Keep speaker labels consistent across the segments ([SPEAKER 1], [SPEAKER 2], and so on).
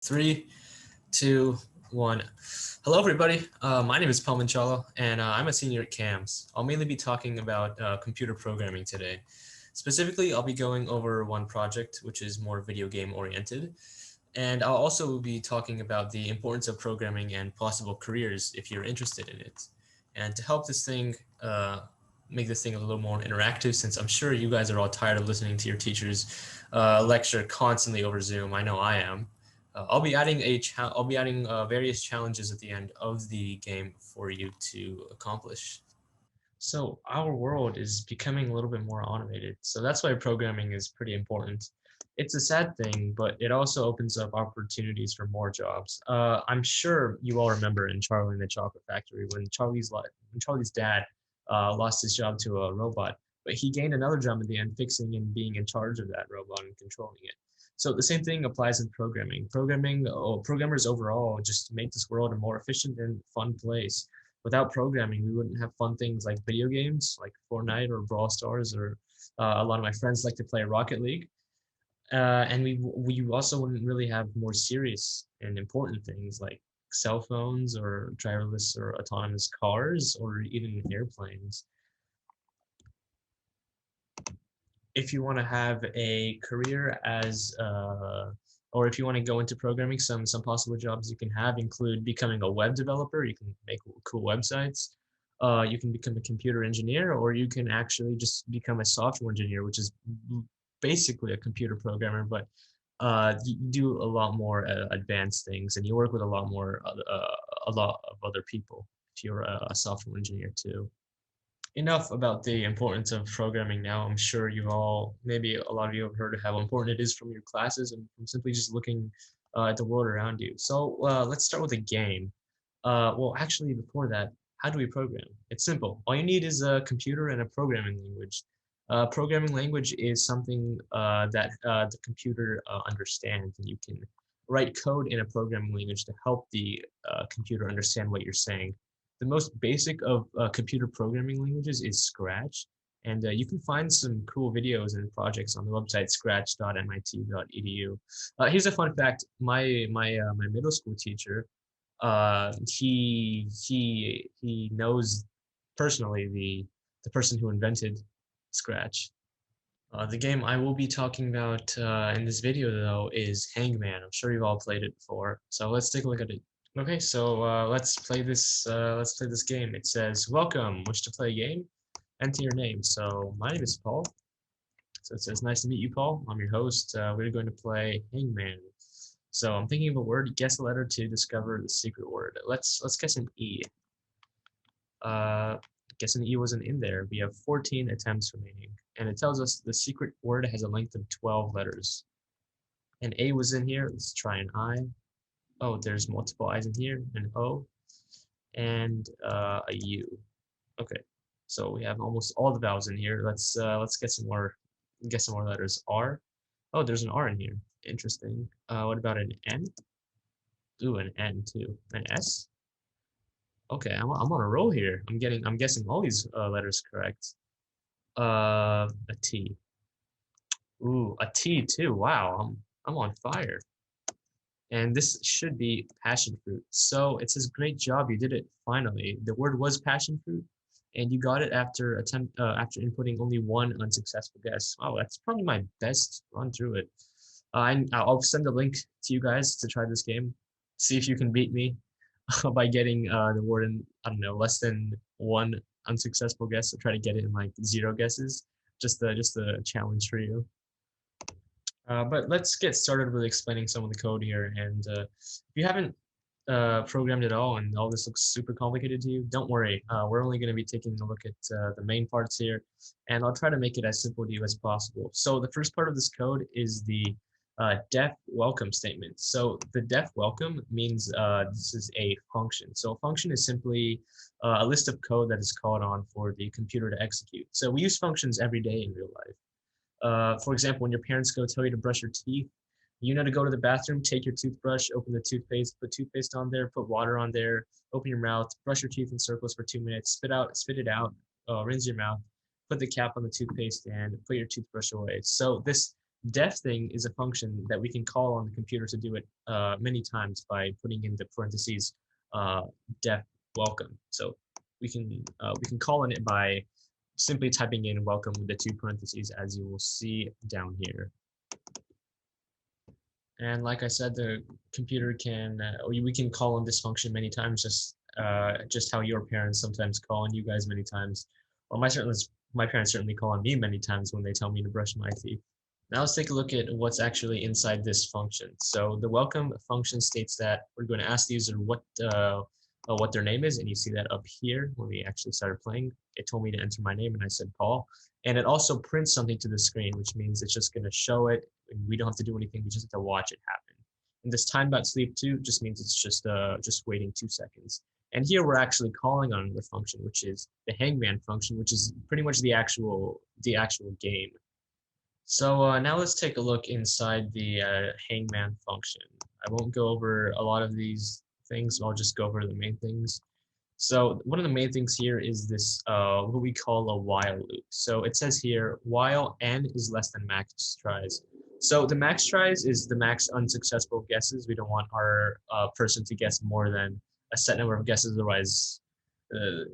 [SPEAKER 1] Three, two, one. Hello, everybody. My name is Manchala, and I'm a senior at CAMS. I'll mainly be talking about computer programming today. Specifically, I'll be going over one project, which is more video game oriented. And I'll also be talking about the importance of programming and possible careers if you're interested in it. And to help make this thing a little more interactive, since I'm sure you guys are all tired of listening to your teachers lecture constantly over Zoom. I know I am. I'll be adding various challenges at the end of the game for you to accomplish. So our world is becoming a little bit more automated. So that's why programming is pretty important. It's a sad thing, but it also opens up opportunities for more jobs. I'm sure you all remember in Charlie and the Chocolate Factory when Charlie's dad lost his job to a robot, but he gained another job at the end, fixing and being in charge of that robot and controlling it. So the same thing applies in programming. Programmers overall just make this world a more efficient and fun place. Without programming, we wouldn't have fun things like video games, like Fortnite or Brawl Stars, or a lot of my friends like to play Rocket League. And we also wouldn't really have more serious and important things like cell phones or driverless or autonomous cars or even airplanes. If you want to have a career or if you want to go into programming, some possible jobs you can have include becoming a web developer. You can make cool websites. You can become a computer engineer, or you can actually just become a software engineer, which is basically a computer programmer, but you do a lot more advanced things, and you work with a lot of other people if you're a software engineer too. Enough about the importance of programming now. I'm sure maybe a lot of you have heard of how important it is from your classes and from simply just looking at the world around you. So let's start with a game. Well, actually, before that, how do we program? It's simple. All you need is a computer and a programming language. Programming language is something that the computer understands, and you can write code in a programming language to help the computer understand what you're saying. The most basic of computer programming languages is Scratch, and you can find some cool videos and projects on the website scratch.mit.edu. Here's a fun fact: my middle school teacher, he knows personally the person who invented Scratch. The game I will be talking about in this video, though, is Hangman. I'm sure you've all played it before, so let's take a look at it. Okay, so let's play this. Let's play this game. It says, "Welcome. Wish to play a game? Enter your name." So my name is Paul. So it says, "Nice to meet you, Paul. I'm your host. We're going to play Hangman." So I'm thinking of a word. Guess a letter to discover the secret word. Let's guess an E. Uh, guessing E wasn't in there. We have 14 attempts remaining, and it tells us the secret word has a length of 12 letters. And A was in here. Let's try an I. Oh, there's multiple I's in here, an O, and a U. Okay, so we have almost all the vowels in here. Let's get some more letters. R. Oh, there's an R in here. Interesting. What about an N? Ooh, an N too. An S. Okay, I'm on a roll here. I'm guessing all these letters correct. A T. Ooh, a T too. Wow, I'm on fire. And this should be passion fruit. So it says, "Great job, you did it finally." The word was passion fruit, and you got it after inputting only one unsuccessful guess. Wow, that's probably my best run through it. I'll send a link to you guys to try this game. See if you can beat me by getting the word in, I don't know, less than one unsuccessful guess. So try to get it in like 0 guesses. Just a challenge for you. But let's get started with explaining some of the code here. And if you haven't programmed at all and all this looks super complicated to you, don't worry. We're only going to be taking a look at the main parts here, and I'll try to make it as simple to you as possible. So the first part of this code is the def welcome statement. So the def welcome means this is a function. So a function is simply a list of code that is called on for the computer to execute. So we use functions every day in real life. For example, when your parents tell you to brush your teeth, you know to go to the bathroom, take your toothbrush, open the toothpaste, put toothpaste on there, put water on there, open your mouth, brush your teeth in circles for 2 minutes, spit it out, rinse your mouth, put the cap on the toothpaste, and put your toothbrush away. So Def thing is a function that we can call on the computer to do it many times by putting in the parentheses uh, def welcome. So we can call on it by simply typing in welcome with the two parentheses, as you will see down here. And like I said, the computer can we can call on this function many times, just how your parents sometimes call on you guys many times, or my parents certainly call on me many times when they tell me to brush my teeth. Now let's take a look at what's actually inside this function. So the welcome function states that we're going to ask the user what their name is, and you see that up here when we actually started playing. It told me to enter my name, and I said Paul. And it also prints something to the screen, which means it's just going to show it. And we don't have to do anything. We just have to watch it happen. And this time.sleep2 just means it's just waiting 2 seconds. And here we're actually calling on another function, which is the hangman function, which is pretty much the actual game. So now let's take a look inside the hangman function. I won't go over a lot of these things. I'll just go over the main things. So one of the main things here is this what we call a while loop. So it says here while n is less than max tries. So the max tries is the max unsuccessful guesses. We don't want our person to guess more than a set number of guesses, otherwise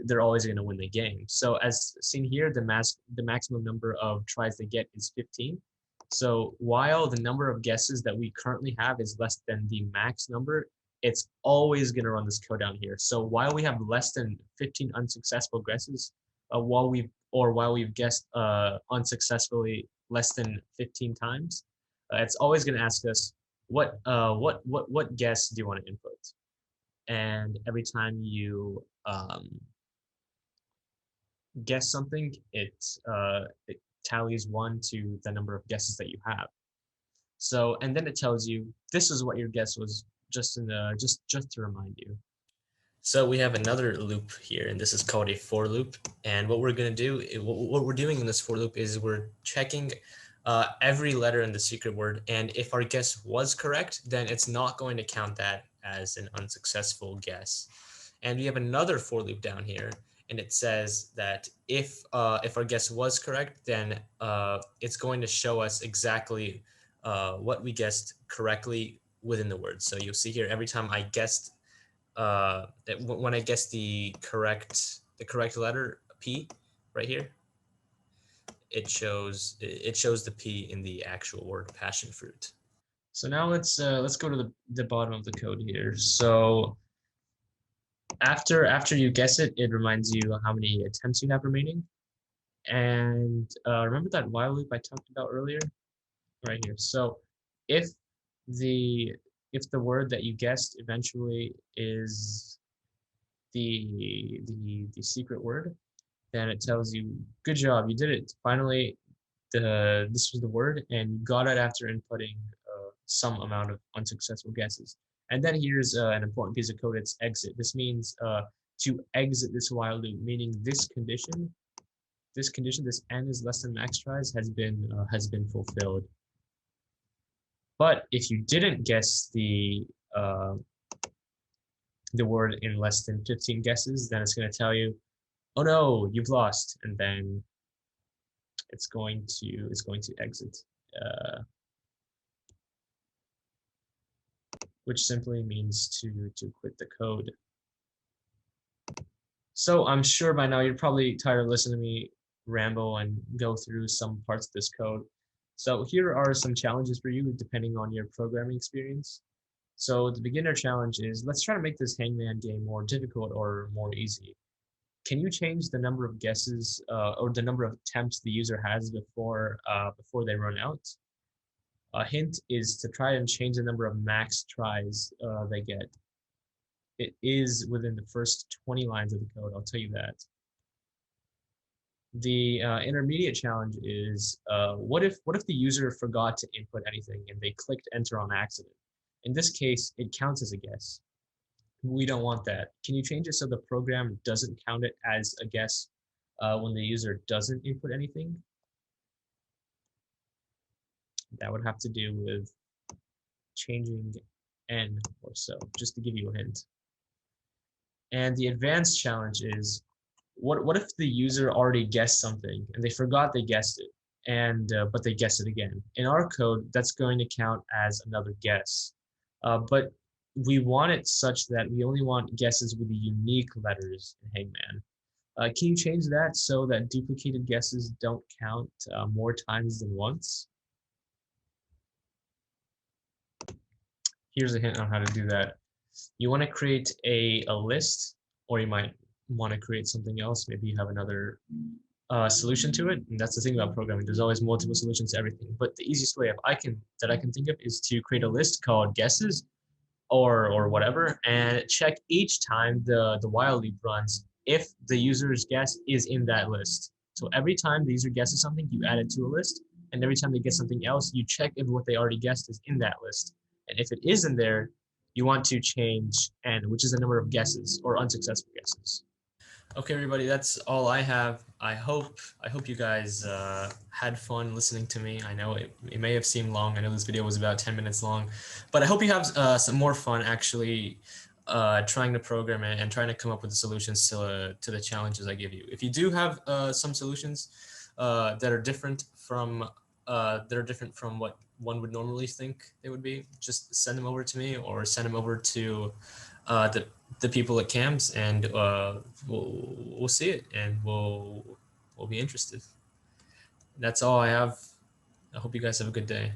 [SPEAKER 1] they're always going to win the game. So as seen here, the maximum number of tries they get is 15. So while the number of guesses that we currently have is less than the max number, it's always going to run this code down here. So while we have less than 15 unsuccessful guesses, while we've guessed unsuccessfully less than 15 times, it's always going to ask us what guess do you want to input? And every time you guess something, it tallies 1 to the number of guesses that you have. So, and then it tells you this is what your guess was, just to remind you. So we have another loop here, and this is called a for loop. And what we're going to do, what we're doing in this for loop is we're checking every letter in the secret word, and if our guess was correct, then it's not going to count that as an unsuccessful guess. And we have another for loop down here, and it says that if our guess was correct, then it's going to show us exactly what we guessed correctly within the word. So you'll see here every time I guessed when I guessed the correct letter P right here, it shows the P in the actual word passion fruit. So now let's go to the bottom of the code here. So after you guess it, it reminds you how many attempts you have remaining. And remember that while loop I talked about earlier? Right here. So if the word that you guessed eventually is the secret word, then it tells you, good job, you did it. Finally, this was the word, and you got it after inputting some amount of unsuccessful guesses. And then here's an important piece of code. It's exit. This means to exit this while loop, meaning this condition, this n is less than max tries, has been fulfilled. But if you didn't guess the word in less than 15 guesses, then it's going to tell you, oh no, you've lost, and then it's going to exit, which simply means to quit the code. So I'm sure by now you're probably tired of listening to me ramble and go through some parts of this code. So here are some challenges for you depending on your programming experience. So the beginner challenge is, let's try to make this hangman game more difficult or more easy. Can you change the number of guesses or the number of attempts the user has before they run out? A hint is to try and change the number of max tries they get. It is within the first 20 lines of the code, I'll tell you that. The intermediate challenge is, what if the user forgot to input anything and they clicked enter on accident? In this case, it counts as a guess. We don't want that. Can you change it so the program doesn't count it as a guess when the user doesn't input anything? That would have to do with changing n or so, just to give you a hint. And the advanced challenge is, what if the user already guessed something and they forgot they guessed it, and but they guess it again. In our code, that's going to count as another guess. But we want it such that we only want guesses with the unique letters in Hangman. Can you change that so that duplicated guesses don't count more times than once? Here's a hint on how to do that. You want to create a list, or you might want to create something else. Maybe you have another solution to it. And that's the thing about programming. There's always multiple solutions to everything. But the easiest way that I can think of is to create a list called guesses or whatever, and check each time the while loop runs if the user's guess is in that list. So every time the user guesses something, you add it to a list, and every time they get something else, you check if what they already guessed is in that list. And if it is in there, you want to change n, which is the number of guesses or unsuccessful guesses. Okay, everybody, that's all I have. I hope you guys had fun listening to me. I know it may have seemed long. I know this video was about 10 minutes long, but I hope you have some more fun actually trying to program it and trying to come up with the solutions to the challenges I give you. If you do have some solutions that are different from what one would normally think they would be, just send them over to me or send them over to the people at CAMS, and we'll see it, and we'll be interested. That's all I have. I hope you guys have a good day.